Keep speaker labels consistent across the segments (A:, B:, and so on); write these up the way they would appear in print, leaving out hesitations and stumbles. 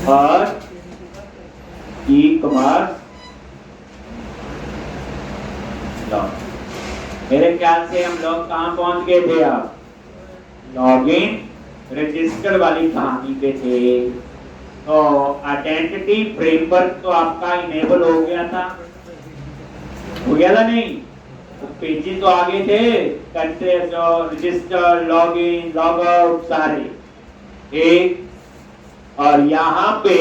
A: और e commerce मेरे ख्याल से हम लोग कहां पहुंच गए थे? आप लॉगिन रजिस्टर वाली कहानी पे थे। तो आइडेंटिटी फ्रेमवर्क तो आपका इनेबल हो गया था, हो गया था नहीं? तो पेजेस तो आगे थे, कंट्री जो रजिस्टर, लॉगिन, लॉग आउट सारे एक। और यहां पे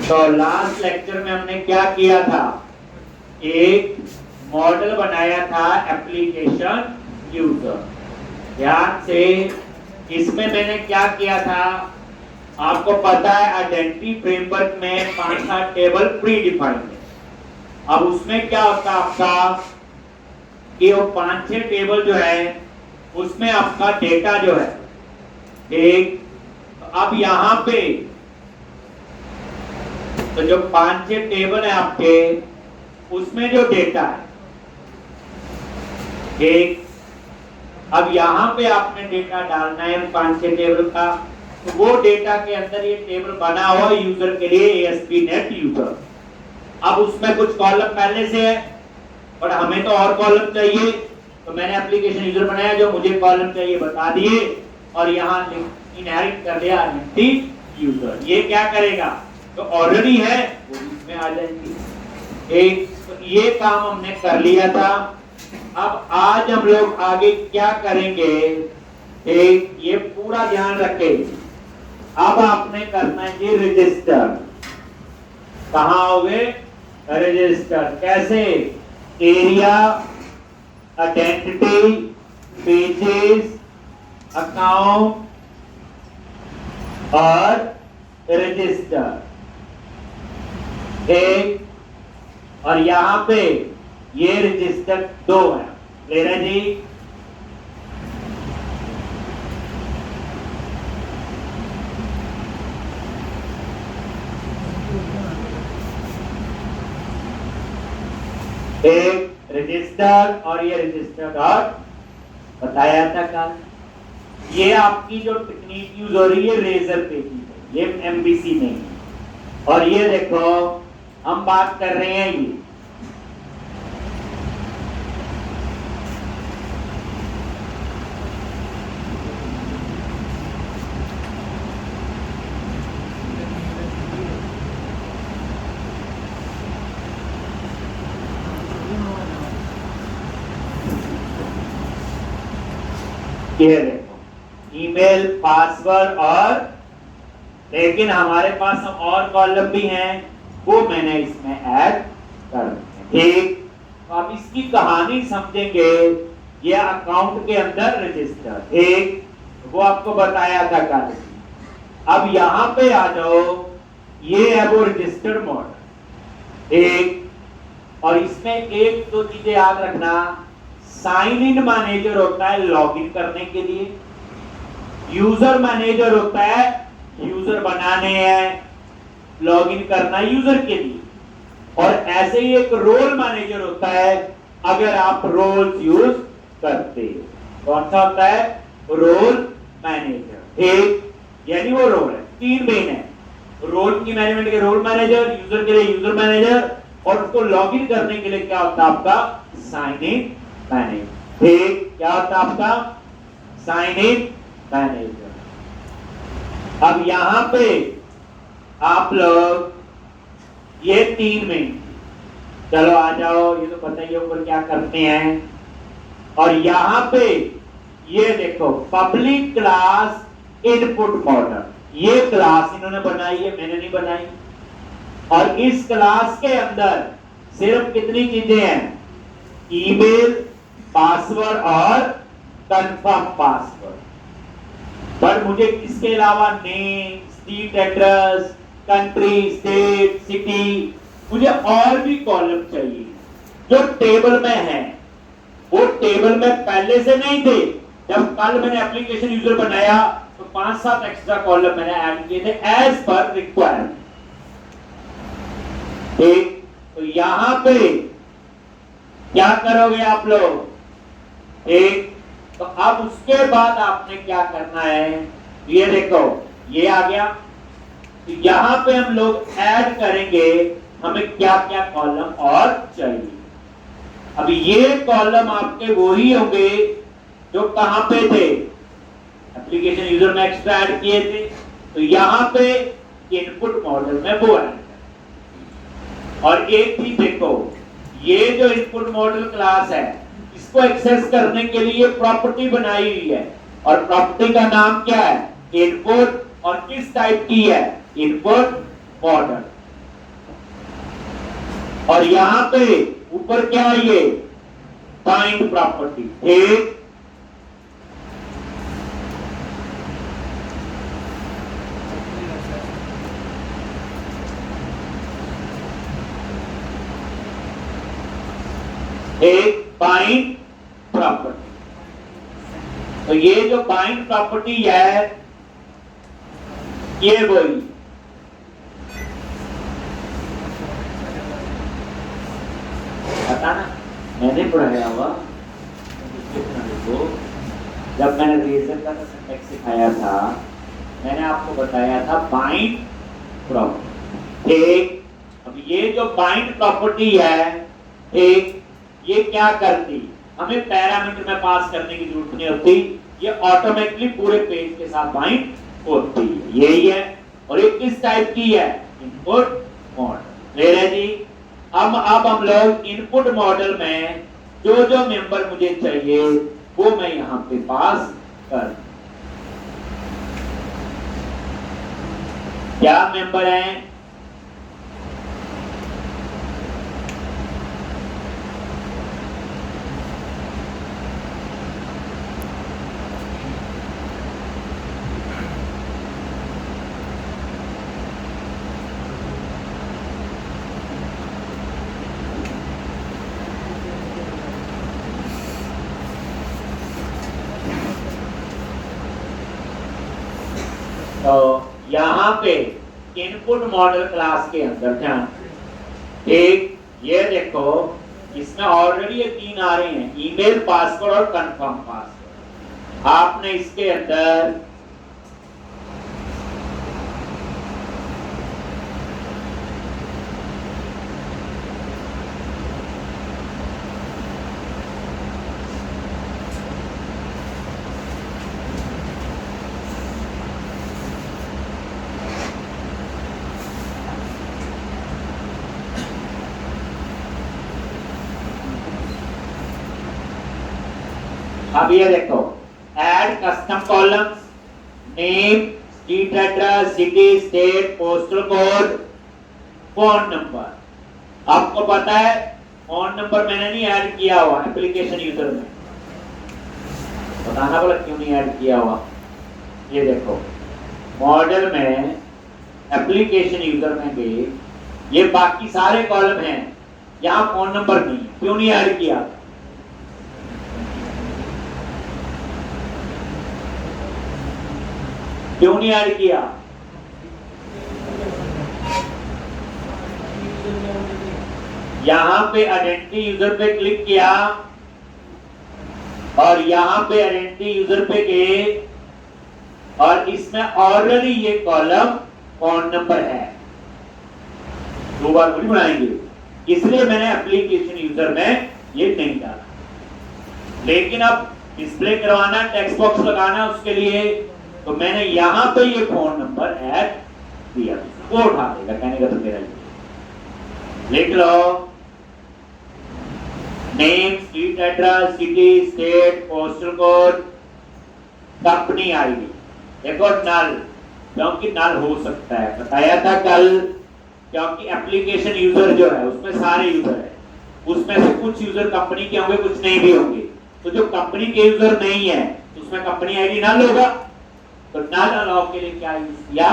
A: तो लास्ट लेक्चर में हमने क्या किया था? एक मॉडल बनाया था एप्लीकेशन यूजर। ध्यान से, इसमें मैंने क्या किया था? आपको पता है आइडेंटिटी फ्रेमवर्क में 5-7 टेबल प्री डिफाइंड है। अब उसमें क्या होता है आपका कि वो 5-6 टेबल जो है उसमें आपका डेटा जो है एक। तो अब यहां पे तो जो 5-6 टेबल है आपके, उसमें जो डेटा है एक। अब यहां पे आपने डेटा डालना है 5-6 टेबल का। तो वो डेटा के अंदर ये टेबल बना हुआ यूजर के लिए ASP.NET यूजर। अब उसमें कुछ कॉलम पहले से है और हमें तो और कॉलम चाहिए, तो मैंने एप्लीकेशन यूजर बनाया, जो मुझे कॉलम चाहिए बता दिए और यहाँ इनहेरिट कर दिया आइडेंटिटी यूजर। ये क्या करेगा? तो ऑलरेडी है वो इसमें आ जाएंगी एक। तो ये काम हमने कर लिया था। अब आज हम लोग आगे क्या करेंगे? एक, ये पूरा ध्यान रखें। अब आपने करना है जी रजिस्टर। कहां होगे? रजिस्टर कैसे? एरिया, आइडेंटिटी, पेजेस, अकाउंट और रजिस्टर एक। और यहां पे ये रजिस्टर 2 है। क्लियर है जी? एक रजिस्टर और ये रजिस्टर डॉट बताया था कल। ये आपकी जो टेक्निक यूज हो रही है रेजर पेजिंग, ये MVC नहीं है। और ये देखो हम बात कर रहे हैं ये देखो ईमेल, पासवर्ड और, लेकिन हमारे पास हम और कॉलम भी हैं, वो मैंने इसमें ऐड कर दिए। ठीक, तो अब इसकी कहानी समझेंगे। ये अकाउंट के अंदर रजिस्टर, ठीक, वो आपको बताया था कल। अब यहां पे आ जाओ, ये है वो रजिस्टर्ड मॉडल, ठीक। और इसमें एक दो चीजें याद रखना। साइन इन मैनेजर होता है लॉगिन करने के लिए, यूजर मैनेजर होता है यूजर बनाने हैं, लॉगिन करना यूजर के लिए, और ऐसे ही एक रोल मैनेजर होता है अगर आप रोल्स यूज करते हो। कौन सा होता है? रोल मैनेजर, ठीक। यानी वो रोल है, 3 मेन है रोल की मैनेजमेंट के, रोल मैनेजर, यूजर के लिए यूजर मैनेजर, और उसको लॉगिन करने के लिए क्या होता है आपका? साइन इन मैनेजर, ठीक। क्या होता है आपका? Sign in manager. अब यहां पे आप लोग ये 3 में, चलो आ जाओ, ये तो पता ही है ऊपर क्या करते हैं। और यहां पे ये देखो पब्लिक क्लास इनपुट मॉडल, ये क्लास इन्होंने बनाई है, मैंने नहीं बनाई। और इस क्लास के अंदर सिर्फ कितनी चीजें हैं? ईमेल, पासवर्ड और कंफर्म पासवर्ड। पर मुझे इसके अलावा name, street address, country, state, city, मुझे और भी कॉलम चाहिए जो टेबल में है। वो टेबल में पहले से नहीं थे। जब कल मैंने एप्लीकेशन यूजर बनाया तो 5-7 एक्स्ट्रा कॉलम मैंने ऐड किए थे एज पर रिक्वायरमेंट, ठीक। तो यहां पे क्या करोगे आप लोग? ठीक। तो अब उसके बाद आपने क्या करना है, ये देखो ये आ गया। तो यहां पे हम लोग ऐड करेंगे हमें क्या क्या कॉलम और चाहिए। अब ये कॉलम आपके वही होंगे जो कहां पे थे, एप्लीकेशन यूजर में एक्स्ट्रा ऐड किए थे। तो यहां पे इनपुट मॉडल में वो ऐड करें। और एक चीज देखो, ये जो इनपुट मॉडल क्लास है इसको एक्सेस करने के लिए प्रॉपर्टी बनाई हुई है, और प्रॉपर्टी का नाम क्या है, इनपुट। और किस टाइप की है, इनपुट मॉडल। और यहां पे ऊपर क्या है, ये बाइंड प्रॉपर्टी। ठीक, एक बाइंड प्रॉपर्टी। तो ये जो बाइंड प्रॉपर्टी है ये वही, पता ना मैंने पढ़ाया हुआ जब मैंने रेजर का सिंटैक्स सिखाया था, मैंने आपको बताया था बाइंड प्रॉपर्टी। ठीक, अब ये जो बाइंड प्रॉपर्टी है, ठीक, ये क्या करती, हमें पैरामीटर में पास करने की जरूरत नहीं होती, ये ऑटोमेटिकली पूरे पेज के साथ बाइंड होती है, यही है। और ये किस टाइप की है, इनपुट मॉडल। क्लियर है जी। अब हम लोग इनपुट मॉडल में जो जो मेंबर मुझे चाहिए वो मैं यहां पे पास कर, क्या मेंबर हैं, तो यहां पे इनपुट मॉडल क्लास के अंदर ध्यान, एक ये देखो इसमें ऑलरेडी ये 3 आ रहे हैं, ईमेल, पासवर्ड और कंफर्म पासवर्ड। आपने इसके अंदर अब ये देखो, add custom columns, name, street address, city, state, postal code, phone number. आपको पता है फोन नंबर मैंने नहीं ऐड किया हुआ एप्लीकेशन यूजर में, बताना बोला क्यों नहीं ऐड किया हुआ। ये देखो मॉडल में एप्लीकेशन यूजर में गए, ये बाकी सारे कॉलम हैं, यहां फोन नंबर नहीं, क्यों नहीं ऐड किया, क्यों नहीं ऐड किया, यहां पे आइडेंटिटी यूजर पे क्लिक किया और यहां पे आइडेंटिटी यूजर पे गए और इसमें ऑलरेडी ये कॉलम फोन नंबर है, 2 बार थोड़ी बनाएंगे, इसलिए मैंने एप्लीकेशन यूजर में ये नहीं डाला। लेकिन अब डिस्प्ले करवाना, टेक्स्ट बॉक्स लगाना, उसके लिए तो मैंने यहां पे ये फोन नंबर ऐड दिया, वो उठा देगा, कहने का तो मेरा लिख लो, name, street address, city, state, postal code, company ID. देखो नल, क्योंकि नल हो सकता है, बताया था कल, क्योंकि एप्लीकेशन यूजर जो है उसमें सारे यूजर है, उसमें से कुछ यूजर कंपनी के होंगे, कुछ नहीं भी होंगे। तो जो कंपनी के यूजर नहीं है उसमें कंपनी आईडी नल होगा, तो नल अलाउ के लिए क्या यूज किया,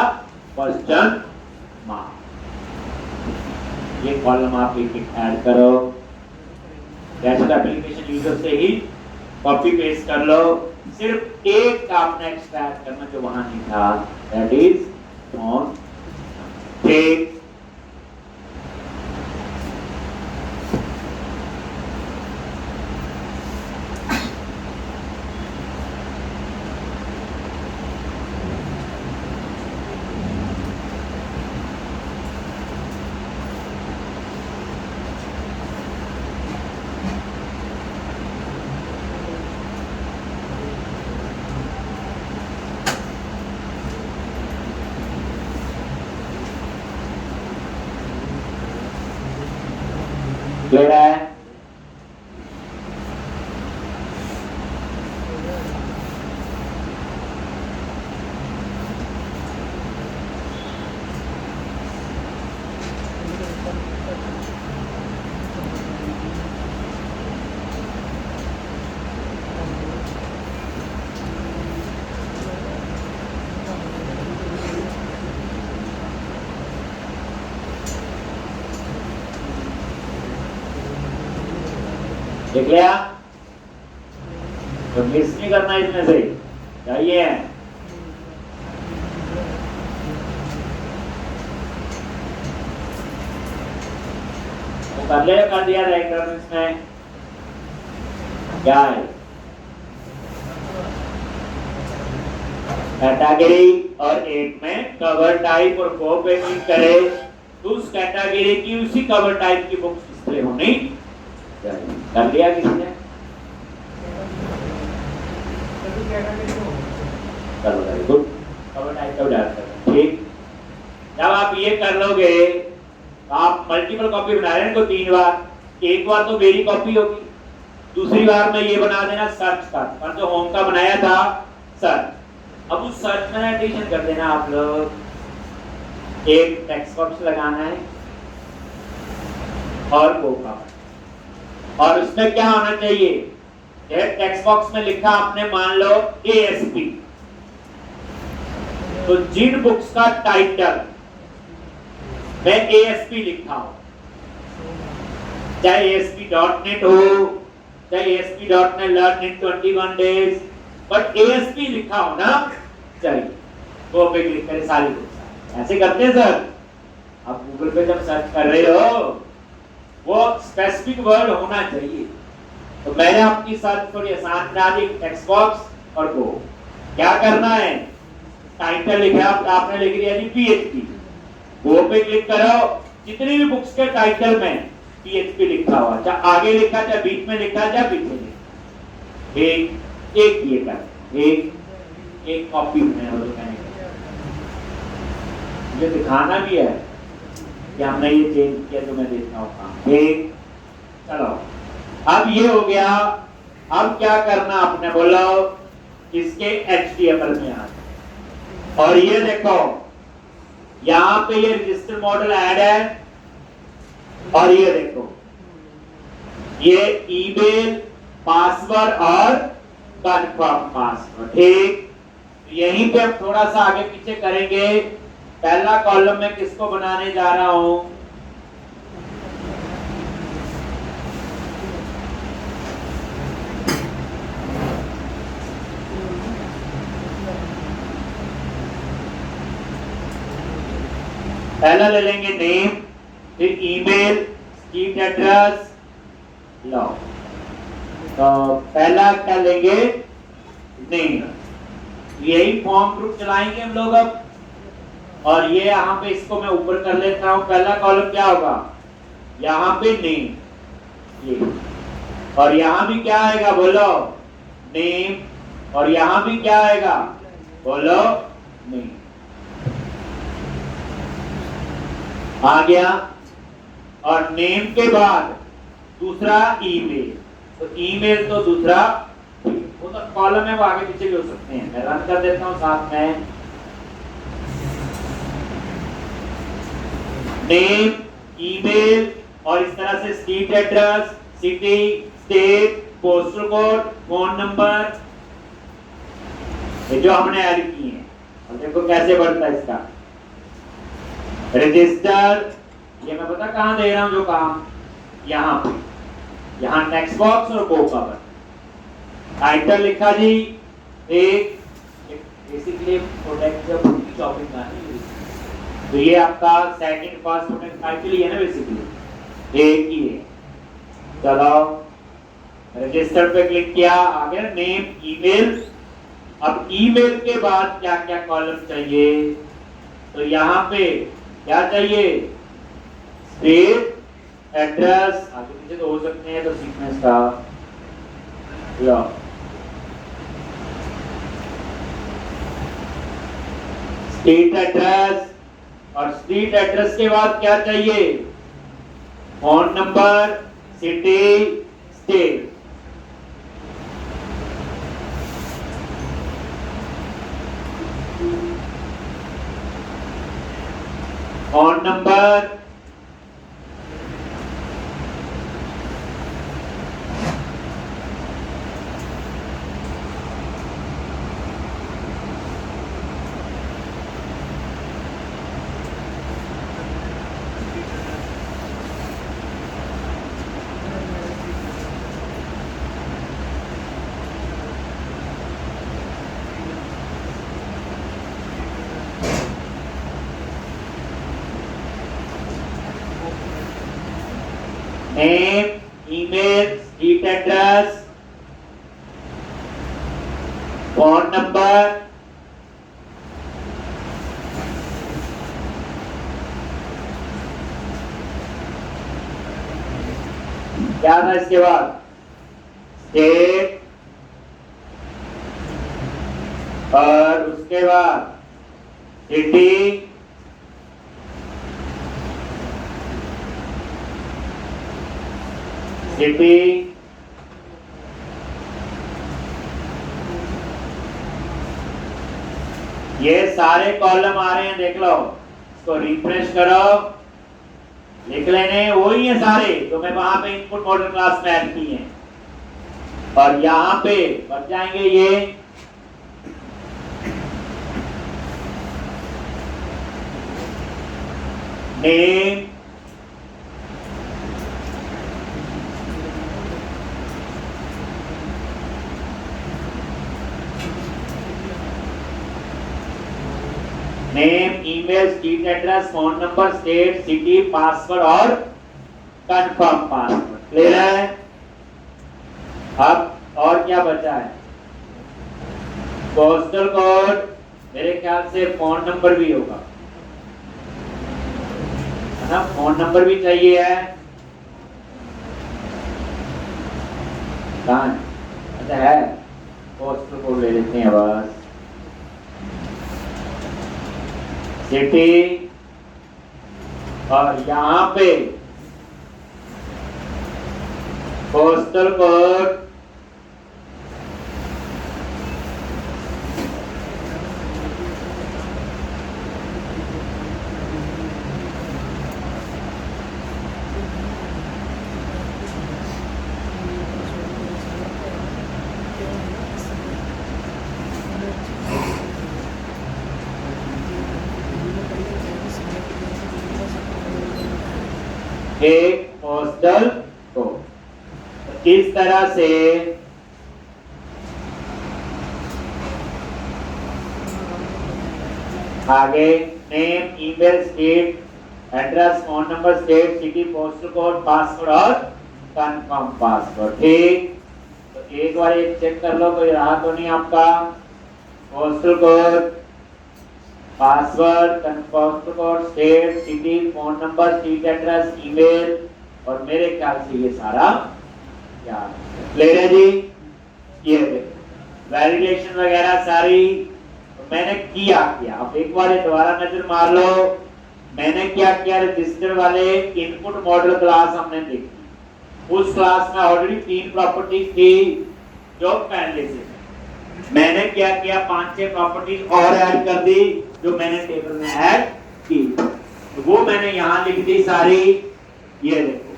A: क्वेश्चन मार्क। ये कॉलम आप एक ऐड करो, जैसे एप्लीकेशन यूजर से ही कॉपी पेस्ट कर लो, सिर्फ एक का आपने एक्स्ट्रा ऐड करना जो वहां नहीं था, that is on tech. Clear है? देख लिया? तो मिस नहीं करना इसमें से, चाहिए वो कर दिया डायग्राम इसमें क्या है? कैटेगरी और एक में कवर टाइप और को पे क्लिक करे तो उस कैटेगरी की उसी कवर टाइप की बुक्स डिस्प्ले होनी चाहिए। कर लिया किसने? चलो वेरी गुड, कवर टाइप का उदाहरण करें। ठीक, जब आप ये कर लोगे तो आप मल्टीपल कॉपी बना रहे हैं इनको 3 बार, एक बार तो मेरी कॉपी होगी, दूसरी बार में ये बना देना सर्च का, और जो होम का बनाया था सर्च, अब उस सर्च में एडिशन कर देना आप लोग, एक टेक्स्ट बॉक्स लगाना है और वो का, और उसमें क्या होना चाहिए? टेक्स्ट बॉक्स में लिखा आपने मान लो ASP, तो जिन बुक्स का टाइटल में ASP लिखा हो, चाहे ASP.NET हो, चाहे ASP.NET Learn in 21 days, but ASP लिखा हो ना चाहिए, वो पे क्लिक करें सारी बुक्स। ऐसे करते हैं सर, आप गूगल पे जब सर्च कर रहे हो वो स्पेसिफिक वर्ड होना चाहिए, तो मैंने आपकी सर्च थोड़ी आसान बना दी, टेक्स्ट बॉक्स और वो क्या करना है, टाइटल लिखा आपने लिख दिया जी PHP, वो पे क्लिक करो, जितनी भी बुक्स के टाइटल में PHP लिखा हुआ, चाहे आगे लिखा, चाहे बीच में लिखा, चाहे पीछे लिखा, एक ये कर, एक कॉपी में मुझे दिखाना भी है कि हमने ये चेंज किया, तो मैं देखता हूँ काम। ठीक, चलो अब ये हो गया। अब क्या करना आपने बोला, इसके HTML में आना, और ये देखो यहाँ पे ये रजिस्टर मॉडल ऐड है, और ये देखो ये ईमेल पासवर्ड और कंफर्म पासवर्ड। ठीक, यहीं पे हम थोड़ा सा आगे पीछे करेंगे। पहला कॉलम में किसको बनाने जा रहा हूं, पहला ले लेंगे नेम, फिर ईमेल, स्ट्रीट एड्रेस, लो, तो पहला क्या लेंगे, नेम, यही फॉर्म ग्रुप चलाएंगे हम लोग अब, और ये यहाँ पे इसको मैं ऊपर कर लेता हूँ। पहला कॉलम क्या होगा, यहाँ पे नेम, ये, और यहाँ भी क्या आएगा बोलो, नेम, और यहाँ भी क्या आएगा बोलो, नेम, आ गया। और नेम के बाद दूसरा ईमेल, तो ईमेल तो दूसरा, वो तो कॉलम है, वो आगे पीछे भी हो सकते हैं, मैं रन कर देता हूं साथ में। नेम, ईमेल, और इस तरह से street address, city, state, postal code, phone number, ये जो हमने ऐड किए हैं, और देखो कैसे बढ़ता है इसका रजिस्टर। ये मैं पता कहां दे रहा हूं जो काम, यहां पे, यहां टेक्स्ट बॉक्स और को कवर, टाइटल लिखा जी, एक बेसिकली प्रोडक्ट जब उनकी शॉपिंग का है, तो ये आपका सेकंड फर्स्ट प्रोडक्ट टाइटल ही है ना बेसिकली, एक ही है। चलो रजिस्टर पे क्लिक किया, आ गया नेम, ईमेल। अब ईमेल के बाद क्या क्या कॉलम चाहिए, तो यहाँ पे क्या चाहिए, स्टेट, एड्रेस, आगे पीछे तो हो सकते हैं, तो सीक्वेंस का लो, स्ट्रीट एड्रेस, और स्ट्रीट एड्रेस के बाद क्या चाहिए, phone number, city state. Phone number, name, email, street address, phone number, क्या था इसके बाद, स्टेट, और उसके बाद सिटी, सिटी, ये सारे कॉलम आ रहे हैं, देख लो, इसको रिफ्रेश करो, लिख लेने, वही है सारे तो मैं वहां पे इनपुट मॉडल क्लास में ऐड किए हैं। और यहां पे बच जाएंगे ये name, name, email, street address, phone number, state, city, password और कंफर्म पासवर्ड। क्लियर है? अब और क्या बचा है? पोस्टल कोड, मेरे ख्याल से फोन नंबर भी होगा, है ना? फोन नंबर भी चाहिए है। कहाँ है? अच्छा है, पोस्टल कोड ले लेते हैं बस। सिटी, और यहां पे पोस्टल कोड, एक पोस्टल कोड। इस तरह से आगे name, email, state address, phone number, state, city, postal code, password और कंफर्म पासवर्ड। ठीक, तो एक बार एक चेक कर लो, कोई रहा तो नहीं आपका। Postal code, password, confirm code, state, city, phone number, street address, email, और मेरे ख्याल से ये सारा याद है। क्लियर है जी? ये वैलिडेशन वगैरह सारी तो मैंने किया। अब एक बार दोबारा नजर मार लो, मैंने क्या किया, रजिस्टर वाले इनपुट मॉडल क्लास हमने देखी। उस क्लास में ऑलरेडी 3 प्रॉपर्टीज थी जो पहले से, मैंने क्या किया, 5-6 प्रॉपर्टीज और ऐड कर दी जो मैंने टेबल में ऐड की, तो वो मैंने यहां लिख दी सारी, ये देखो।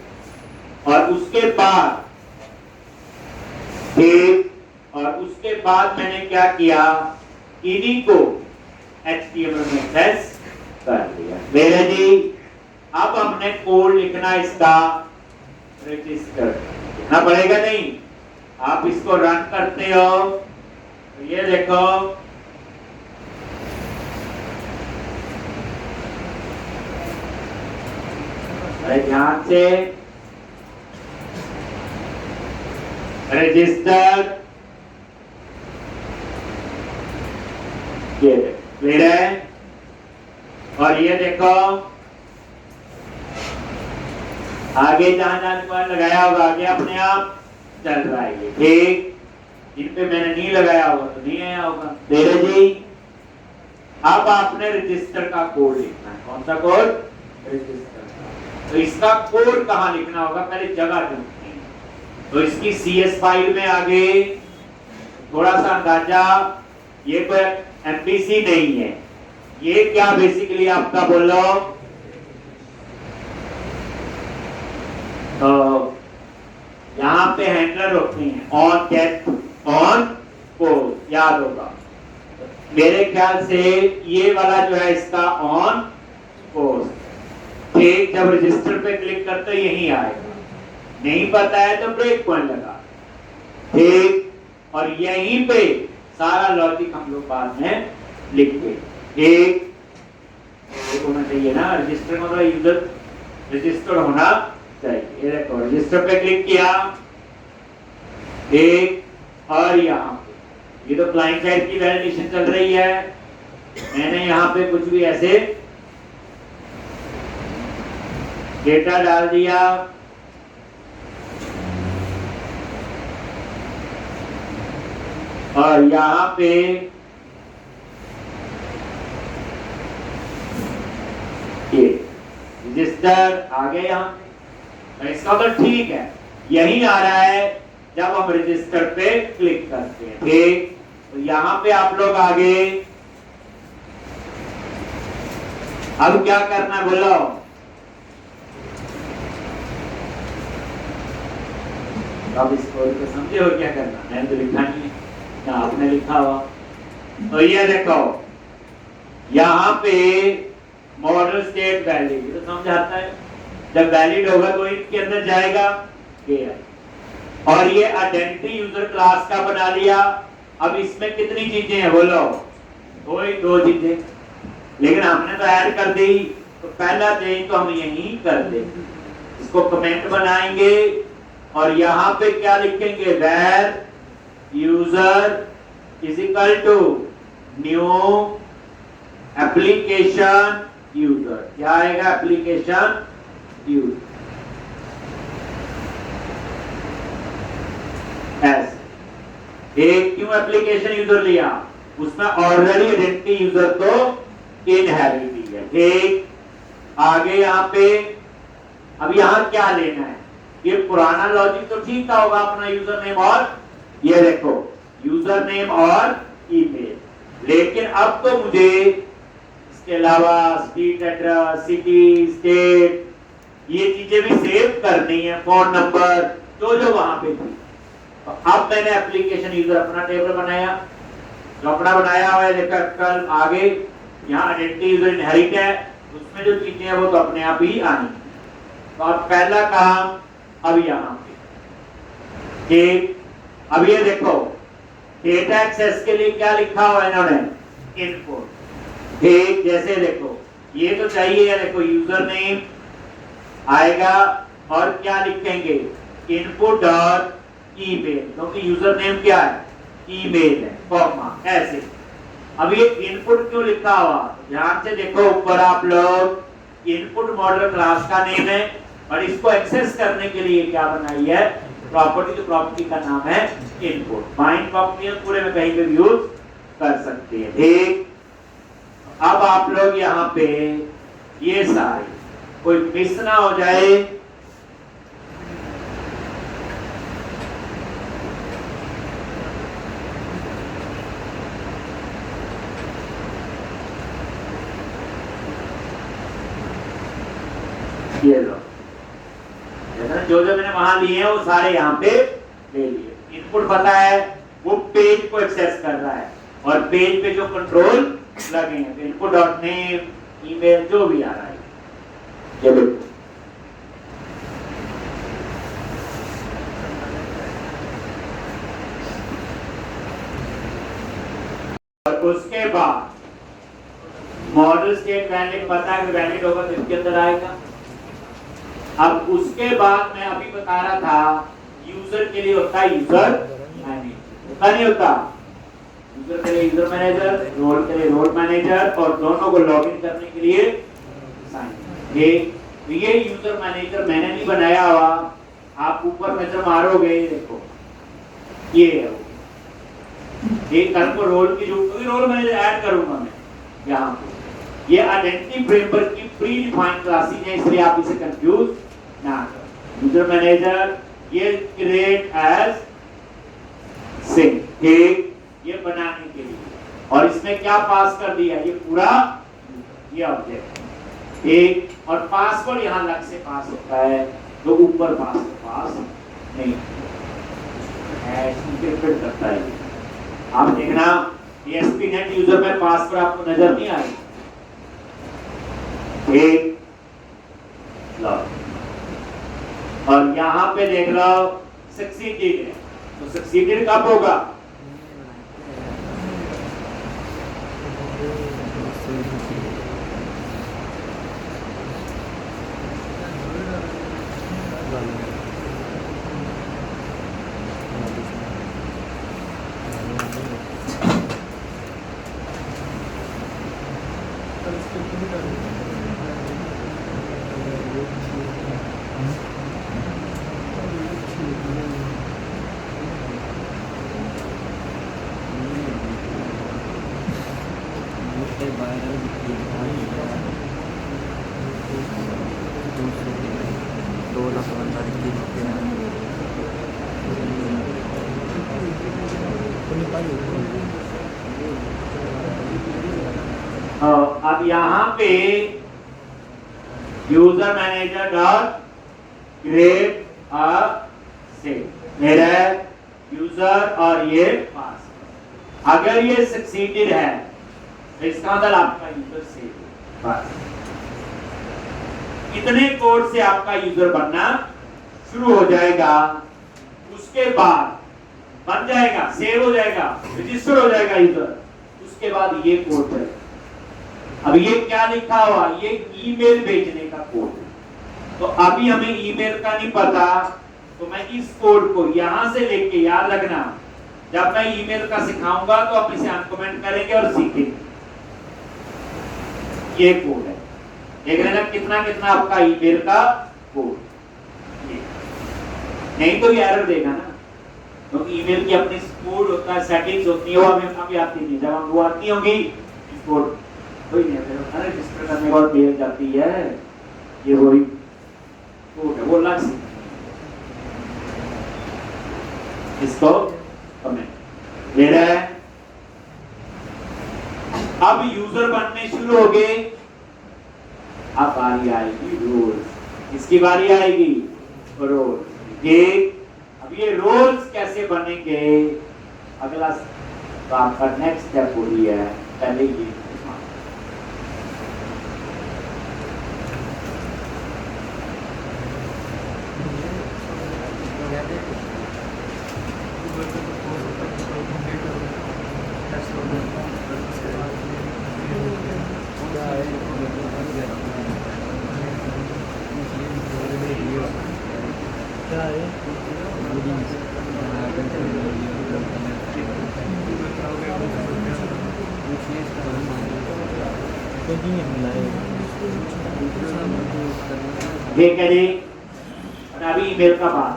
A: और उसके बाद मैंने क्या किया, इन्हीं को HTML में एक्सेस कर दिया। मेरे जी, अब हमने कोड लिखना इसका रजिस्टर लिखना पड़ेगा। नहीं, आप इसको रन करते हो तो ये देखो, ध्यान से, रजिस्टर, ये क्लियर है। और ये देखो आगे जहां जहां लगाया होगा आगे अपने आप चल रहा है ये। ठीक, जिन पे मैंने नहीं लगाया होगा तो नहीं आया होगा। तेरे जी, अब आपने रजिस्टर का कोड लिखना है। कौन सा कोड? रजिस्टर। तो इसका कोड कहां लिखना होगा, पहले जगह ढूंढो। तो इसकी CS फाइल में आगे थोड़ा सा अंदाजा, ये कोई MVC नहीं है, ये क्या बेसिकली आपका बोलो तो यहां पे हैंडलर होते हैं ऑन गेट ऑन पोस्ट, याद होगा मेरे ख्याल से ये वाला जो है इसका ऑन पोस्ट। ठीक, जब रजिस्टर पे क्लिक करते हो यही आएगा, नहीं पता है तो ब्रेक पॉइंट लगा। ठीक, और यहीं पे सारा लॉजिक हम लोग बाद में लिखते। ठीक होना चाहिए ना रजिस्टर में, यूजर रजिस्टर होना चाहिए। ये देखो रजिस्टर पे क्लिक किया, ठीक, और यहाँ पे ये तो क्लाइंट साइड की वैलिडेशन चल रही है, मैंने यहाँ पे कुछ भी ऐसे डेटा डाल दिया, और यहां पे ये रजिस्टर आ गए यहां पे, इसका तो ठीक है, यही आ रहा है जब हम रजिस्टर पे क्लिक करते हैं। ठीक, तो यहां पे आप लोग आगे अब क्या करना है बोलो, अब इसको तो समझे हो क्या करना, मैंने तो लिखा नहीं है ना, आपने लिखा हुआ। तो ये देखो यहाँ पे मॉडल स्टेट वैलिड तो समझाता है, जब वैलिड होगा तो इसके अंदर जाएगा ये, और ये आइडेंटिटी यूजर क्लास का बना लिया। अब इसमें कितनी चीजें हैं बोलो, दो चीजें, लेकिन हमने तो ऐड कर दी, तो पहला चेंज तो हम यही कर दे, इसको कमेंट बनाएंगे और यहाँ पे क्या लिखेंगे, where user is equal to new application user, क्या आएगा एप्लीकेशन यूजर, ऐसे। एक क्यों एप्लीकेशन यूजर लिया, उसमें ऑलरेडी आइडेंटिटी यूजर तो इनहेरिट है। ठीक, आगे यहाँ पे अब यहाँ क्या लेना है, ये पुराना लॉजिक तो ठीक था होगा अपना यूजर नेम और ये देखो यूजर नेम और ईमेल, लेकिन अब तो मुझे इसके अलावा स्ट्रीट एड्रेस, सिटी, स्टेट, ये चीजें भी सेव करनी है, फोन नंबर जो वहां पे थी। तो अब मैंने एप्लीकेशन यूजर अपना टेबल बनाया, जो अपना बनाया हुआ है, देखा कल आगे यहाँ आइडेंटिटी यूजर इनहेरिट है, उसमें जो चीजें हैं वो तो अपने आप ही आनी। तो अब पहला काम अब यहाँ पे, ठीक, अब ये देखो डेटा एक्सेस के लिए क्या लिखा हुआ है इन्होंने, इनपुट। ठीक, जैसे देखो ये तो चाहिए, देखो यूजर नेम आएगा और क्या लिखेंगे, इनपुट और ईमेल, क्योंकि यूजर नेम क्या है, ईमेल है, कॉमा ऐसे। अब ये इनपुट क्यों लिखा हुआ, ध्यान से देखो ऊपर आप लोग, इनपुट मॉडल क्लास का नेम है और इसको एक्सेस करने के लिए क्या बनाई है प्रॉपर्टी, तो प्रॉपर्टी का नाम है इनपुट। बाइंड प्रॉपर्टी पूरे में कहीं पे भी यूज कर सकते हैं। ठीक, अब आप लोग यहाँ पे ये सारे कोई मिस ना हो जाए, ये लो जो मैंने वहां लिए हैं वो सारे यहाँ पे ले लिए। इनपुट पता है वो पेज को एक्सेस कर रहा है और पेज पे जो कंट्रोल लगे हैं, इनपुट डॉट नेम, ईमेल, जो भी आ रहा है, ये देखो और उसके बाद मॉडल स्टेट वैलिड पता है, वैलिड होगा तो इसके अंदर आएगा। अब उसके बाद मैं अभी बता रहा था यूजर के लिए होता है यूजर मैनेजर, होता नहीं होता, यूजर के लिए यूजर मैनेजर, रोल के लिए रोल मैनेजर, और दोनों को लॉगिन करने के लिए ये यूजर मैनेजर मैंने नहीं बनाया हुआ, आप ऊपर नजर मारोगे देखो ये है वो। एक को रोल की जो रोल मैनेजर ऐड करूंगा मैं यहाँ पे, ये आइडेंटिटी फ्रेमवर्क की प्री डिफाइंड क्लासेस हैं, इसलिए आप इसे कंफ्यूज ना करें। यूजर मैनेजर ये क्रिएट एज सिंक, ठीक, ये बनाने के लिए, और इसमें क्या पास कर दिया, ये पूरा ये ऑब्जेक्ट, ठीक, और पासवर्ड यहाँ अलग से पास होता है, तो ऊपर पास नहीं इंटरप्रेट करता है। आप देखना ASP.NET यूजर में पासवर्ड आपको नजर नहीं आएगा, ठीक, लो, और यहाँ पे देख लो सक्सीडेड है, तो सक्सीडेड कब होगा, अब यहाँ पे user manager dot create a set मेरा यूजर और ये पासवर्ड, अगर ये सक्सीडेड है तो इसका मतलब आपका यूजर सेव, बस इतने कोड से आपका यूजर बनना शुरू हो जाएगा। उसके बाद बन जाएगा, सेव हो जाएगा, रजिस्टर हो जाएगा यूजर, उसके बाद ये कोड है। अब ये क्या लिखा हुआ, ये ईमेल भेजने का कोड है, तो अभी हमें ईमेल का नहीं पता, तो मैं इस कोड को यहां से लेके, याद रखना जब मैं ईमेल का सिखाऊंगा तो आप इसे अनकमेंट करेंगे और सीखेंगे। ये कोड है, देख लेना कितना कितना आपका ईमेल का कोड, नहीं तो ये एरर देगा ना, क्योंकि तो ईमेल की अपनी कोड होता है, सेटिंग्स होती है, वो हमें अभी आती नहीं, जब हम वो आती होंगी कोड कोई नहीं, अरे रजिस्टर करने के बाद भेज जाती है, ये वही कोड है, वो अलग से इसको कमेंट ले रहा है। अब यूजर बनने शुरू हो गए, अब बारी आएगी रोल्स, इसकी बारी आएगी रोल्स। ये अब ये रोल्स कैसे बनेंगे, अगला आपका नेक्स्ट स्टेप हो रही है, पहले ये ठीक है जी। और अभी ईमेल का बात,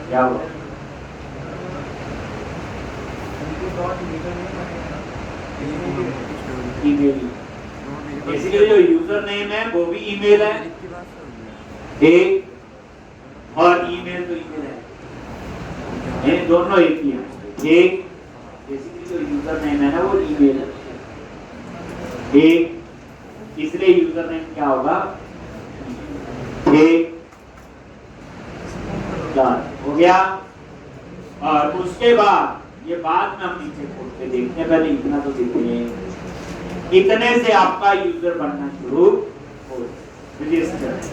A: क्या हुआ, ईमेल, बेसिकली जो यूजर नेम है वो भी ईमेल है, एक, और ईमेल तो ईमेल है, ये दोनों एक ही है। एक बेसिकली जो यूजर नेम है ना वो ईमेल है, एक, इसलिए यूजर नेम क्या होगा, एक, हो गया। और उसके बाद ये बाद में हम नीचे कोड पे देखते हैं, पहले इतना तो देखते हैं, इतने से आपका यूजर बनना शुरू हो,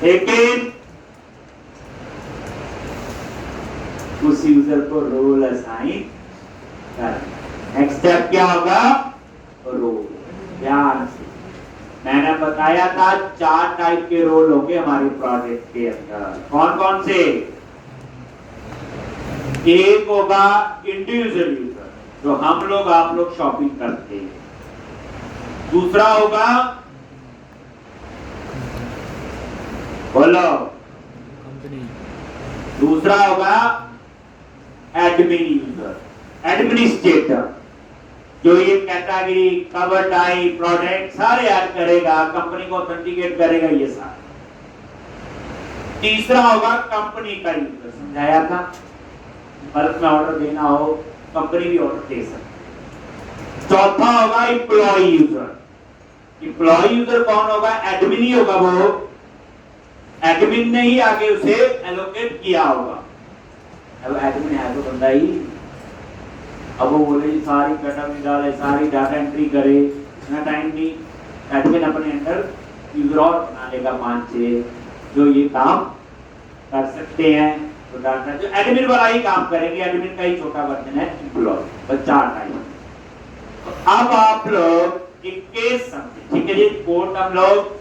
A: लेकिन उस यूजर को रोल असाइन कर। नेक्स्ट स्टेप क्या होगा, रोल। ध्यान से मैंने बताया था 4 टाइप के रोल होंगे हमारे प्रोजेक्ट के अंदर, कौन कौन से, एक होगा इंडिविजुअल यूजर, जो हम लोग आप लोग शॉपिंग करते हैं, दूसरा होगा, बोलो, दूसरा होगा एडमिन यूजर, एडमिनिस्ट्रेटर, जो ये कैटेगरी, कवर टाइप, प्रोडक्ट सारे ऐड करेगा, कंपनी को ऑथेंटिकेट करेगा, ये सारा। तीसरा होगा कंपनी का यूजर, समझाया था। बल्क में ऑर्डर देना हो, कंपनी भी ऑर्डर दे सकती। चौथा होगा एम्प्लॉय यूजर। एम्प्लॉय यूजर कौन होगा? एडमिन ही होगा। वो एडमिन ने ही आगे उसे एलोकेट किया होगा। अब एडमिन है तो बंदा ही, अब वो बोले सारी कैटेगरी डाले, सारी डाटा एंट्री करे, इतना टाइम नहीं। एडमिन अपने अंदर यूजर और बना लेगा 5-6 जो ये काम कर सकते हैं। तो डाटा जो एडमिन वाला ही काम करेंगे, एडमिन का ही छोटा वर्जन है एम्प्लॉय, बच्चा टाइम। तो अब आप लोग एक केस समझे, ठीक है जी। कोर्ट हम लोग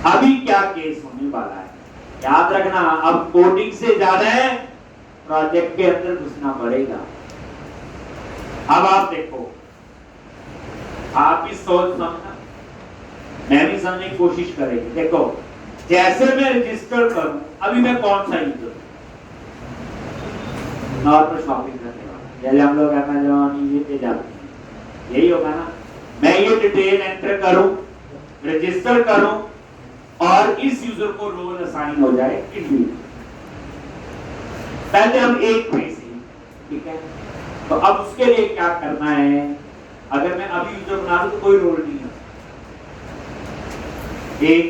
A: अभी क्या केस होने वाला है याद रखना। अब कोडिंग से ज्यादा है प्रोजेक्ट के अंदर घुसना पड़ेगा। अब आप देखो, आप भी सोच समझना, मैं भी समझने की कोशिश करेंगे। देखो जैसे मैं रजिस्टर करूं, अभी मैं कौन सा यूजर, नॉर्मल शॉपिंग करने वाला, जैसे हम लोग अमेज़न ये पे जाते हैं, यही होगा ना। मैं ये डिटेल एंटर करूं, रजिस्टर करूं और इस यूजर को रोल असाइन हो जाए इंडिविजुअल। पहले हम एक में से, ठीक है। तो अब उसके लिए क्या करना है? अगर मैं अभी यूजर बना दूं तो कोई रोल नहीं है। एक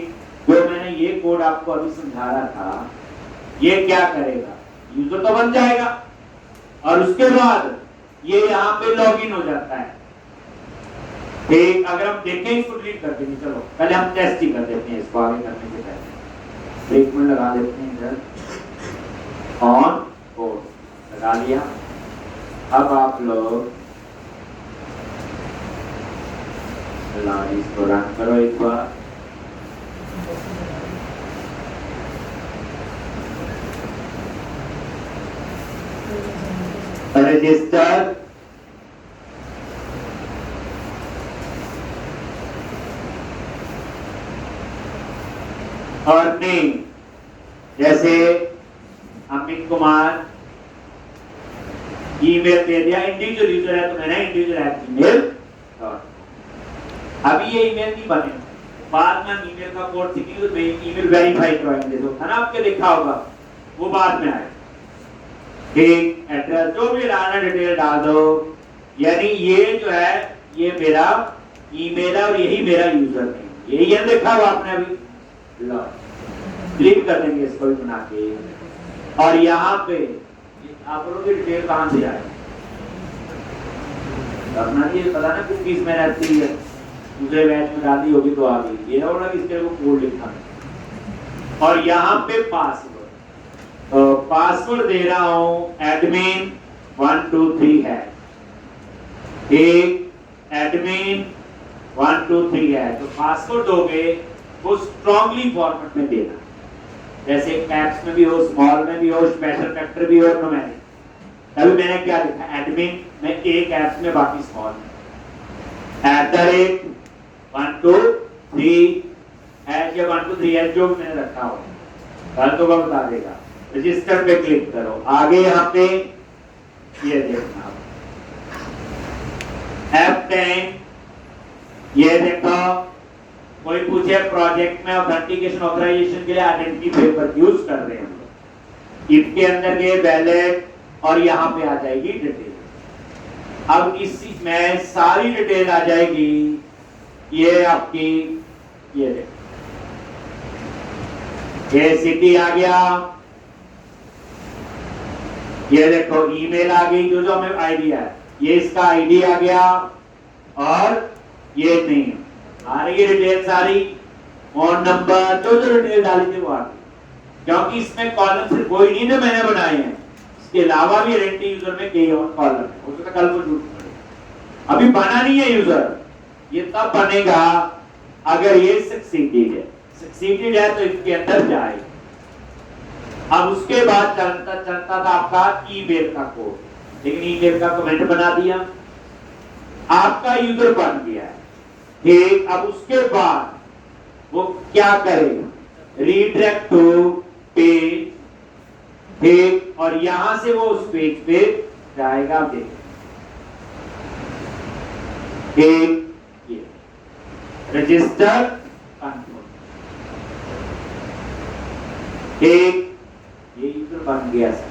A: जो मैंने ये कोड आपको अभी समझा रहा था, ये क्या करेगा? यूजर तो बन जाएगा और उसके बाद ये यहाँ पे लॉगिन हो जाता है। ठीक, अगर हम देखें इसको डिलीट कर देंगे। चलो पहले हम टेस्ट ही कर देते हैं इसको, आगे करने से पहले एक मिनट लगा देते हैं इधर। ऑन कोड लगा लिया। अब आप लोग इसको रन करो एक बार। रजिस्टर और नेम, जैसे अमित कुमार, ईमेल दे दिया। इंडिविजुअल यूजर है तो मैंने individual@gmail। अभी ये ईमेल नहीं बने, बाद में ईमेल का कोड सीखेंगे तो ईमेल वेरीफाई करवाएंगे, जो है ना आपके लिखा होगा, वो बाद में आए। ठीक, एड्रेस जो भी डालना डिटेल डाल दो। यानी ये जो है ये मेरा ईमेल है और यही मेरा यूजर नेम, यही है लिखा हुआ आपने अभी। लो डिलीट कर देंगे इसको भी बना के। और यहाँ पे आप लोगों की डिटेल कहाँ से आए करना चाहिए, पता ना कुकीज में रहती है, दूसरे बैच में डाली होगी तो आ गई। ये होगा कि इसके को कोड लिखा है। और यहाँ पे पासवर्ड, तो पासवर्ड दे रहा हूं एडमिन 123 है। एक एडमिन 123 है। तो पासवर्ड दोगे वो स्ट्रांगली फॉर्मेट में देना, जैसे कैप्स में भी हो, स्मॉल में भी हो, स्पेशल फैक्टर भी हो, न्यूमेरिक। अभी मैंने क्या लिखा? एडमिन में एक कैप्स में, बाकी स्मॉल में। @123 है या 123 है जो मैंने रखा हो, कल तो बता देगा। रजिस्टर पे क्लिक करो। आगे यहाँ पे ये देखना F10, ये देखो कोई पूछे प्रोजेक्ट में ऑथेंटिकेशन ऑथराइजेशन के लिए आइडेंटिटी पेपर यूज कर रहे हैं हम लोग। इसके अंदर ये वैलिड और यहाँ पे आ जाएगी डिटेल। अब इसी में सारी डिटेल आ जाएगी। ये आपकी ये देखो, ये सिटी आ गया, ये देखो ईमेल आ गई, जो जो हमें आईडी है, ये इसका आईडी आ गया और ये नहीं आ रही है डिटेल सारी, फोन नंबर, जो जो डिटेल डाली थी वो आ गई। क्योंकि इसमें कॉलम सिर्फ वही नहीं ना मैंने बनाए हैं, इसके अलावा भी आइडेंटिटी यूजर में कई और कॉलम है, उसको तो कल को जरूरत पड़ेगी। अभी बना नहीं है यूजर, ये तब बनेगा अगर ये सक्सीडेड है। सक्सीडेड है तो इसके अंदर जाए। अब उसके बाद चलता चलता था आपका ईमेल का कोड, लेकिन ईमेल का कमेंट बना दिया, आपका यूजर बन गया है। ठीक, अब उसके बाद वो क्या करेगा? Redirect to page. ठीक, और यहां से वो उस पेज पे जाएगा। देख एक ये रजिस्टर कंट्रोल, एक ये यूजर बन गया सर।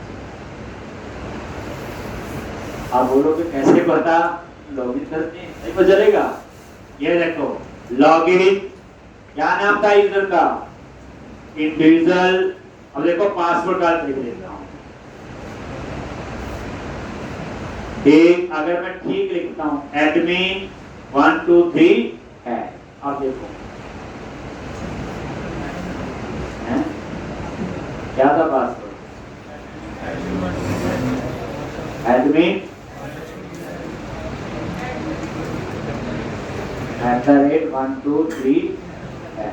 A: आप बोलोगे कैसे पता, लॉगिन करते हैं नहीं पता चलेगा। ये देखो लॉगिन, क्या नाम था यूजर का, इंडिविजुअल। अब देखो पासवर्ड का लिख देता हूं, एक अगर मैं ठीक लिखता हूं एडमिन 1 2 3 है। अब देखो है? क्या था पासवर्ड, एडमिन @1 2 3 है।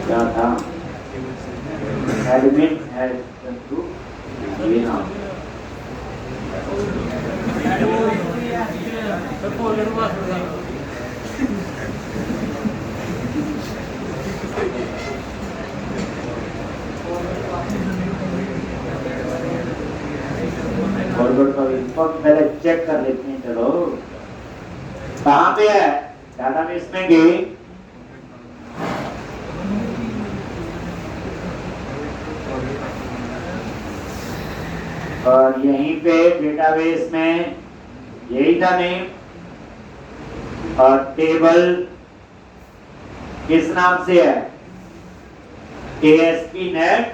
A: क्या था, एडमिन ये नाम फॉरवर्ड का इनको पहले चेक कर लेते हैं। चलो कहाँ पे है, डाटाबेस में गए, और यहीं पे डेटाबेस में यही था नेम, और टेबल किस नाम से है, ASP.NET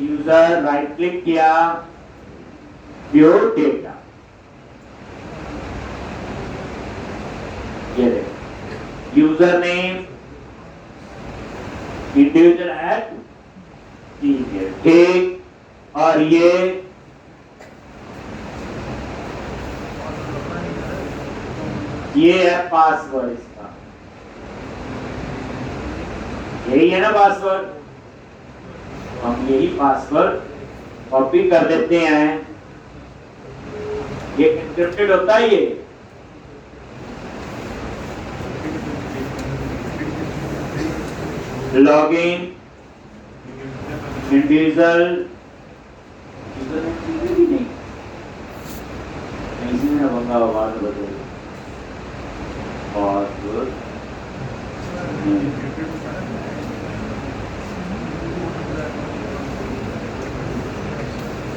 A: यूजर, राइट क्लिक किया, प्योर डेटा, ये देखो user name individual at Gmail, ठीक। और ये है पासवर्ड इसका, यही है ना पासवर्ड, हम यही पासवर्ड कॉपी कर देते हैं। ये एन्क्रिप्टेड होता है, ये लॉगिन इंडिविजुअल नहीं, इसी में होगा आवाज बदल पासवर्ड,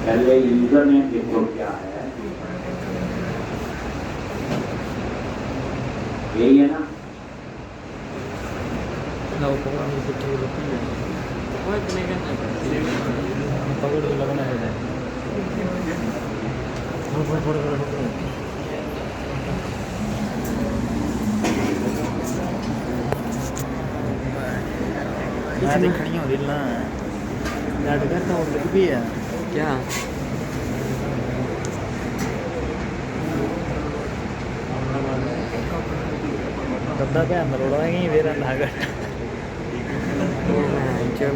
A: पहले यूजर नेम देखो क्या है, यही है ना,
B: खड़ी हो रही ना भी है क्या गद्दा पे अंदर उड़ाएंगे वेरा नागर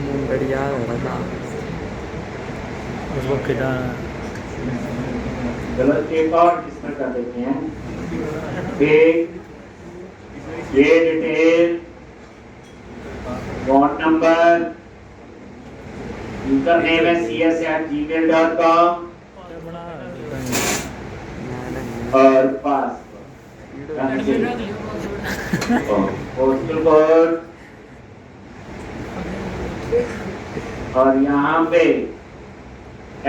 C: मुंह बढ़िया रहा
B: उस वक्त कितना
A: गलत एक और किस्म कर देते हैं, ये detail, phone number, user name है cs@gmail.com और पासवर्ड, पोस्टल कोड, और यहाँ पे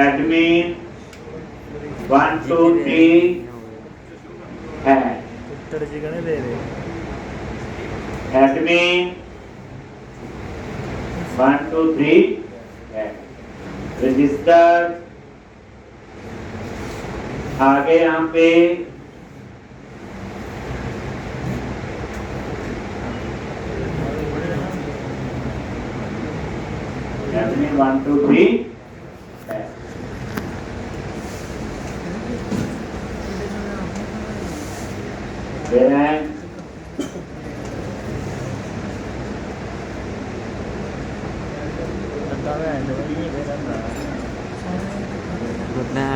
A: एडमिन 1 2 3 है,
B: उत्तर जी गणे दे रहे
A: एडमिन 1 2 3 है, रजिस्टर, आगे यहाँ पे एडमिन 1 2 3 है,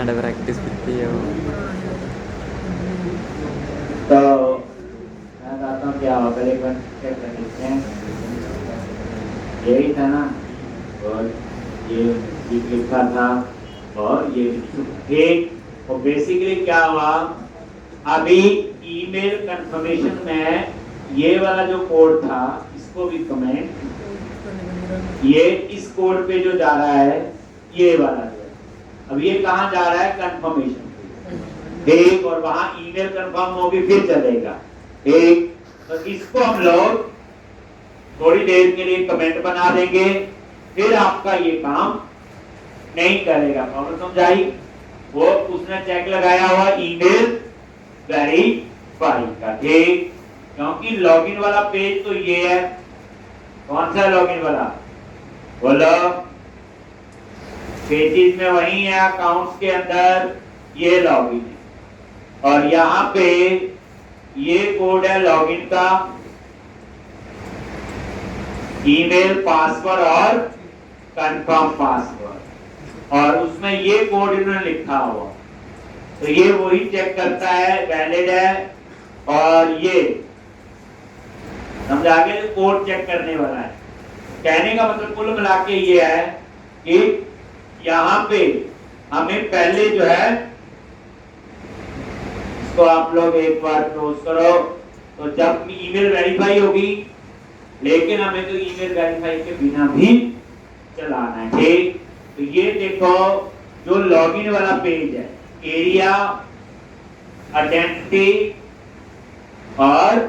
C: ada practice gitu ya.
A: तो मैं कहता हूँ क्या होगा, पहले एक बार चेक कर लेते हैं। यही था ना, और ये ठीक लिखा था और ये ठीक। और बेसिकली क्या हुआ, अभी ईमेल कंफर्मेशन में ये वाला जो कोड था इसको भी कमेंट, ये इस कोड पे जो जा रहा है ये वाला जो है, अब ये कहाँ जा रहा है, कंफर्मेशन पे, ठीक। और वहां ईमेल कंफर्म होगी फिर चलेगा, ठीक। तो इसको हम लोग थोड़ी देर के लिए कमेंट बना देंगे, फिर आपका ये काम नहीं करेगा। प्रॉब्लम समझाई? वो उसने चेक लगाया हुआ ईमेल वेरीफाई का, ठीक। क्योंकि लॉगिन वाला पेज तो ये है, कौन सा लॉगिन वाला बोलो, पेजेस में वही है, अकाउंट्स के अंदर ये लॉगिन है, और यहाँ पे ये कोड है लॉगिन का, ईमेल पासवर्ड और कंफर्म पासवर्ड, और उसमें ये कोड इन्होंने लिखा हुआ, तो ये वही चेक करता है वैलिड है। और ये समझ आगे, जो कोड चेक करने वाला है, कहने का मतलब कुल मिला के ये है कि यहाँ पे हमें पहले जो है, इसको आप लोग एक बार क्लोज करो, तो जब ईमेल वेरीफाई होगी, लेकिन हमें तो ईमेल वेरीफाई के बिना भी चलाना है, ठीक। तो ये देखो जो लॉगिन वाला पेज है, एरिया, आइडेंटिटी और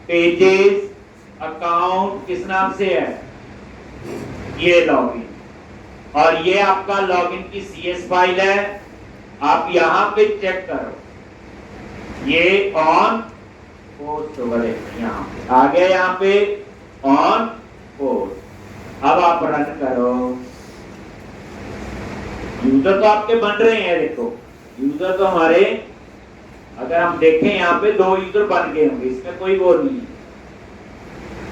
A: पेजेस, अकाउंट किस नाम से है, ये लॉगिन, और ये आपका लॉगिन की सीएस फाइल है। आप यहां पे चेक करो, ये ऑन पोस्ट होगा, यहाँ पे आ गया, यहाँ पे ऑन पोस्ट। अब आप रन करो, यूजर तो आपके बन रहे हैं, देखो यूजर तो हमारे, अगर हम देखें यहाँ पे 2 यूजर बन गए होंगे, इसमें कोई वो नहीं है।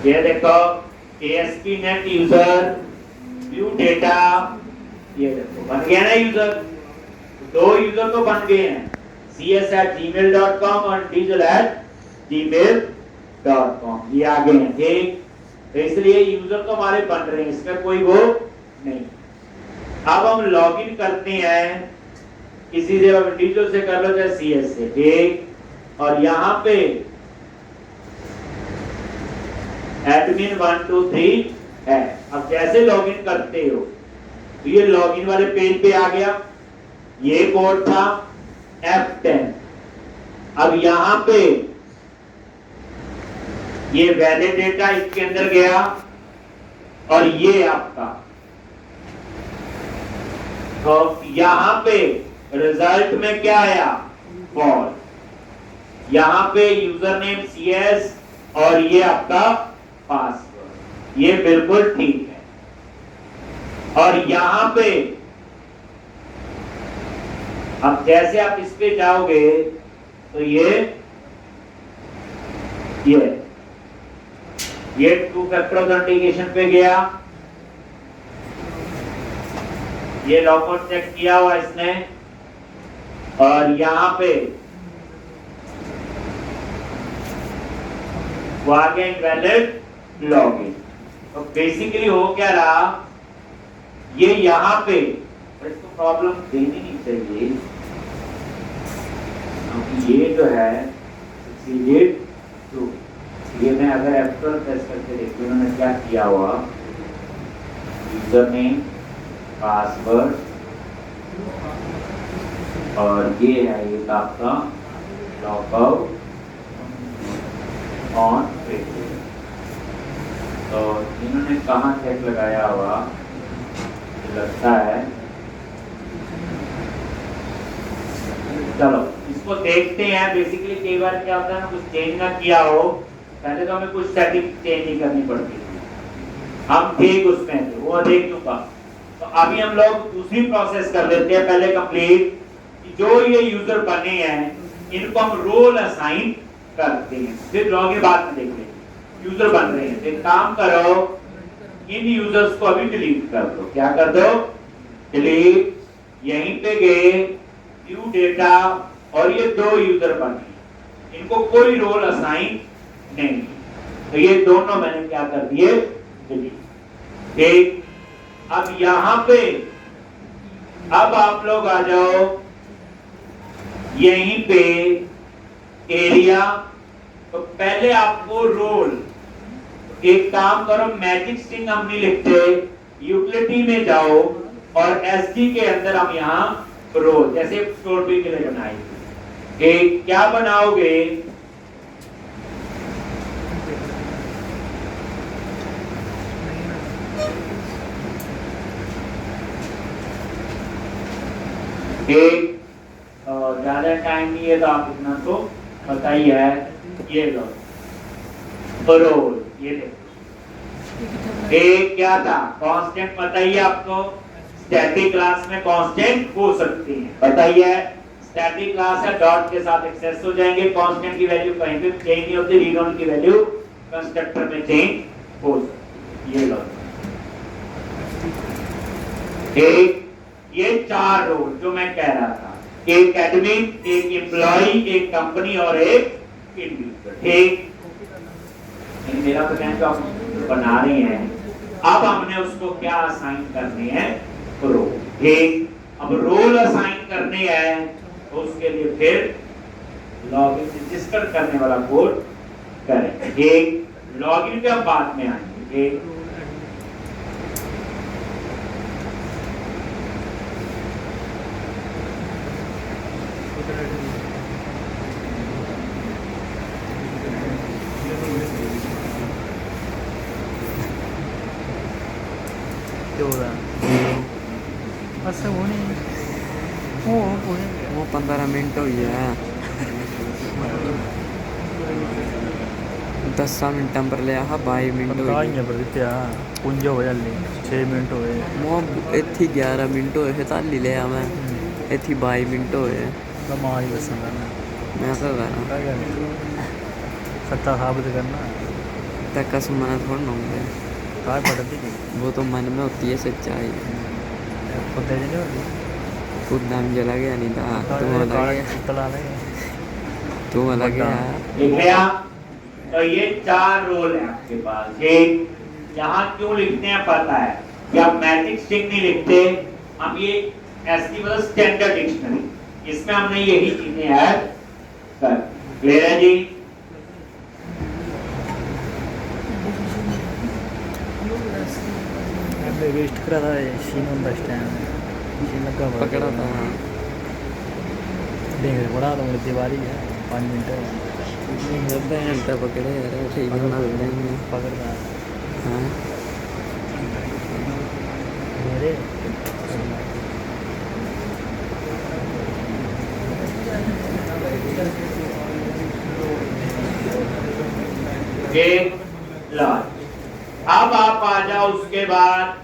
A: ये देखो ASP.NET यूजर, व्यू डेटा, ये देखो बन गया ना यूजर, 2 यूजर तो बन गए हैं, cs@gmail.com और diesel@gmail.com, ये आ गए हैं, ठीक। तो इसलिए यूजर तो हमारे बन रहे हैं, इसमें कोई वो नहीं। अब हम लॉगिन करते हैं, किसी से डीजल से कर लो चाहे CS से, ठीक। और यहाँ पे admin 1 2 3 है। अब जैसे लॉगिन करते हो तो ये लॉगिन वाले पेज पे आ गया, ये कोड था F10। अब यहाँ पे ये वैलिड डेटा इसके अंदर गया, और ये आपका, तो यहाँ पे रिजल्ट में क्या आया, फॉल्स। यहाँ पे यूजर नेम CS और ये आपका पासवर्ड, ये बिल्कुल ठीक है। और यहाँ पे अब जैसे आप इस पे जाओगे तो ये 2 फैक्टर ऑथेंटिकेशन पे गया, ये लॉगआउट चेक किया हुआ इसने, और यहाँ पे वो आ गया इनवैलिड लॉगिन। तो बेसिकली हो क्या रहा, ये यहाँ पे, और इसको प्रॉब्लम देनी नहीं चाहिए, क्योंकि ये जो है succeeded to, ये मैं अगर F12 टेस्ट करके देखूं उन्होंने क्या किया हुआ, यूजर नेम, पासवर्ड, और ये है ये आपका लॉगआउट ऑन पेज। तो इन्होंने कहाँ चेक लगाया हुआ लगता है, चलो इसको देखते हैं। बेसिकली कई बार क्या होता है ना, कुछ चेंज ना किया हो, पहले तो हमें कुछ सेटिंग चेंज नहीं करनी पड़ती थी, हम ठीक उसमें थे, वो देख चुका। तो अभी हम लोग दूसरी प्रोसेस कर लेते हैं पहले कंप्लीट, जो ये यूजर बने हैं इनको हम रोल असाइन करते हैं, फिर लॉग के बाद में देख लेंगे। यूजर बन रहे हैं, एक काम करो, इन यूजर्स को अभी डिलीट कर दो। क्या कर दो, डिलीट। यहीं पे गए, व्यू डेटा, और ये 2 यूजर बने, इनको कोई रोल असाइन नहीं, तो ये दोनों मैंने क्या कर दिए, डिलीट। ठीक, अब यहां पे अब आप लोग आ जाओ यहीं पे एरिया। तो पहले आपको रोल, एक काम करो, मैजिक स्ट्रिंग हम नहीं लिखते, यूटिलिटी में जाओ और एसडी के अंदर हम यहाँ रोल, जैसे स्टोर के लिए बनाएंगे, एक क्या बनाओगे, एक ज्यादा टाइम नहीं है तो आप इतना तो पता ही है, ये लो रोल, ये देखो एक क्या था, कांस्टेंट पता ही है आपको, स्टैटिक क्लास में कांस्टेंट हो सकती है, पता ही है, स्टैटिक क्लास है, डॉट के साथ एक्सेस हो जाएंगे, कांस्टेंट की वैल्यू कहीं पे चेंज नहीं होती, रीड ऑन की वैल्यू कंस्ट्रक्टर में चेंज हो सकती है, ये लो एक, ये चार रोल जो मैं कह रहा था, एक एडमिन, एक एम्प्लॉय, एक कंपनी और एक इंडिविजुअल। ठीक, मेरा तो कहना आप बना रहे हैं, अब हमने उसको क्या असाइन करने हैं, रोल। ठीक, अब रोल असाइन करने हैं तो उसके लिए फिर लॉगिन रजिस्टर करने वाला कोड करें। ठीक, लॉगिन के बाद में आएंगे।
C: वो 15 मिनट हो गया 10 मिनट पर ले आ 22 मिनट हो गए
B: पर दित्या पुंज हो जल्दी 6 मिनट होए
C: वो इत्थी 11 मिनट होए ताली ले आ मैं इत्थी 22 मिनट होए
B: मां ही बसना
C: मैं तो कहना
B: सत्ता साबित करना
C: तक कसम मना थोड़ा ना होंगे
B: काय पड़ती
C: वो तो मन में होती है सच्चाई
B: खुद नहीं होती
C: खुद नाम जला गया नहीं था तू अलग गया
B: तला नहीं
C: तू अलग गया
A: लिख लिया। तो ये चार रोल है आपके पास। एक, यहाँ क्यों लिखते हैं पता है कि आप मैजिक स्ट्रिंग नहीं लिखते, हम ये एसटी मतलब स्टैंडर्ड डिक्शनरी, इसमें हमने यही चीजें ऐड कर। क्लियर है जी?
B: हमने वेस्ट करा था शीन ऑन द स्टैंड शीन लगा
C: पकड़ा था
B: देख बड़ा तो मेरी दीवारी है 5 मिनट
C: घंटा पकड़े यार ठीक है ना देंगे
B: पकड़ना
C: हाँ
B: मेरे
A: एक लास्ट। अब आप आ जाओ, उसके बाद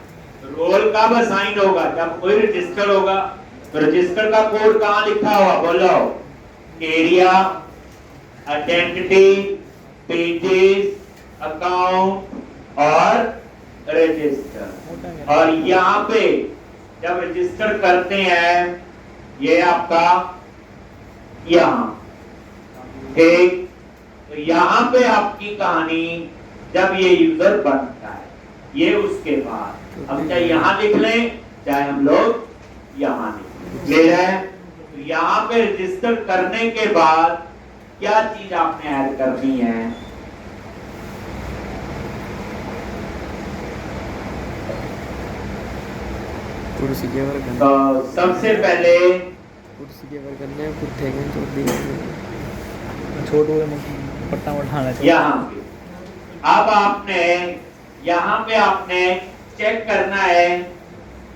A: रोल कब असाइन होगा, जब कोई रजिस्टर होगा। तो रजिस्टर का कोड कहाँ लिखा हुआ बोलो, एरिया, आइडेंटिटी, पेजेस, अकाउंट और रजिस्टर। और यहाँ पे जब रजिस्टर करते हैं ये आपका यहाँ, ठीक। तो यहाँ पे आपकी कहानी जब ये यूजर बनता है, ये उसके बाद अब चाहे यहाँ लिख लें चाहे हम लोग यहाँ लिख लें। तो यहाँ पे रजिस्टर करने के बाद क्या चीज आपने ऐड करनी है,
C: कुर्सी के ऊपर करना
A: तो सबसे पहले
C: कुर्सी के ऊपर करना है पुट्ठे के छोड़ दिया
B: छोटू पट्टा उठाना
A: यहाँ पे अब आपने यहाँ पे आपने चेक करना है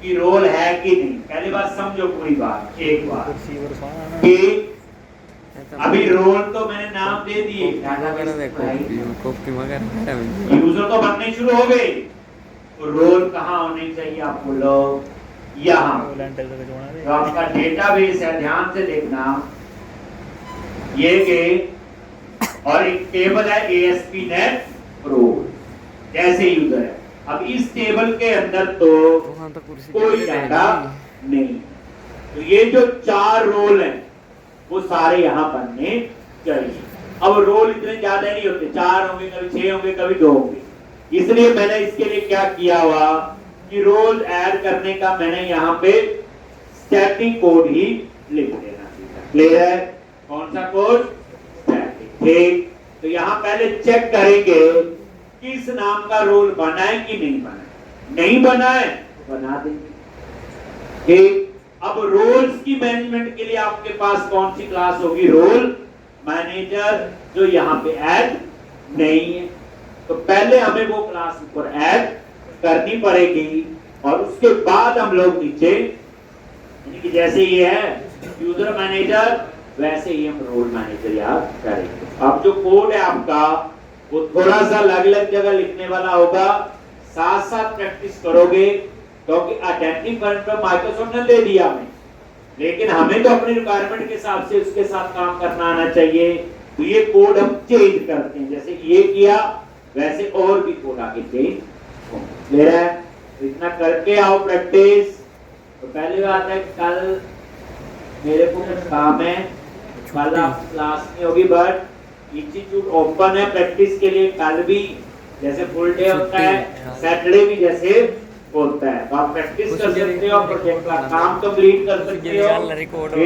A: कि रोल है कि नहीं। पहली बात समझो पूरी बात एक बार
B: कुर्सी पर सोना
A: कि अभी रोल तो मैंने नाम दे दिए,
C: कॉपी वगैरह
A: यूजर तो बनने शुरू हो गए। तो रोल कहाँ होने चाहिए आप बोलो, यहाँ। तो आपका डेटाबेस है, ध्यान से देखना, ये के और एक टेबल है ASP नेट रोल जैसे यूजर है। अब इस टेबल के अंदर तो कोई डाटा नहीं, तो ये जो चार रोल हैं वो सारे यहाँ बनने चाहिए। अब रोल इतने ज्यादा नहीं होते, 4 होंगे, कभी 6 होंगे, कभी 2 होंगे। इसलिए मैंने इसके लिए क्या किया हुआ कि रोल ऐड करने का मैंने यहाँ पे स्टैटिक कोड ही लिख देना। क्लियर है? कौन सा कोड? स्टैटिक। ठीक, तो यहाँ पहले चेक करेंगे किस नाम का रोल बना है कि नहीं बना है। नहीं बना है तो बना देंगे। ठीक, अब रोल्स की मैनेजमेंट के लिए आपके पास कौन सी क्लास होगी? रोल मैनेजर, जो यहाँ पे ऐड नहीं है। तो पहले हमें वो क्लास ऊपर ऐड करनी पड़ेगी और उसके बाद हम लोग नीचे, यानी कि जैसे ये है यूजर मैनेजर, वैसे ही हम रोल मैनेजर याद करेंगे। अब जो कोड है आपका वो थोड़ा सा अलग अलग जगह लिखने वाला होगा, साथ साथ प्रैक्टिस करोगे, क्योंकि आइडेंटिफायर तो माइक्रोसॉफ्ट ने दे दिया हमें, लेकिन हमें तो अपनी रिक्वायरमेंट के हिसाब से उसके साथ काम करना आना चाहिए। तो ये कोड हम चेंज करते हैं, जैसे ये किया वैसे और भी कोड आगे चेंज होंगे। क्लियर है? तो इतना करके आओ प्रैक्टिस। तो पहली बात है, कल मेरे को कुछ काम है, कल आप क्लास में होगी, बट इंस्टीट्यूट ओपन है प्रैक्टिस के लिए। कल भी जैसे फुल डे होता है, सैटरडे भी जैसे होता है, तो आप प्रैक्टिस कर सकते हो, प्रोजेक्ट का काम कंप्लीट कर सकते हो।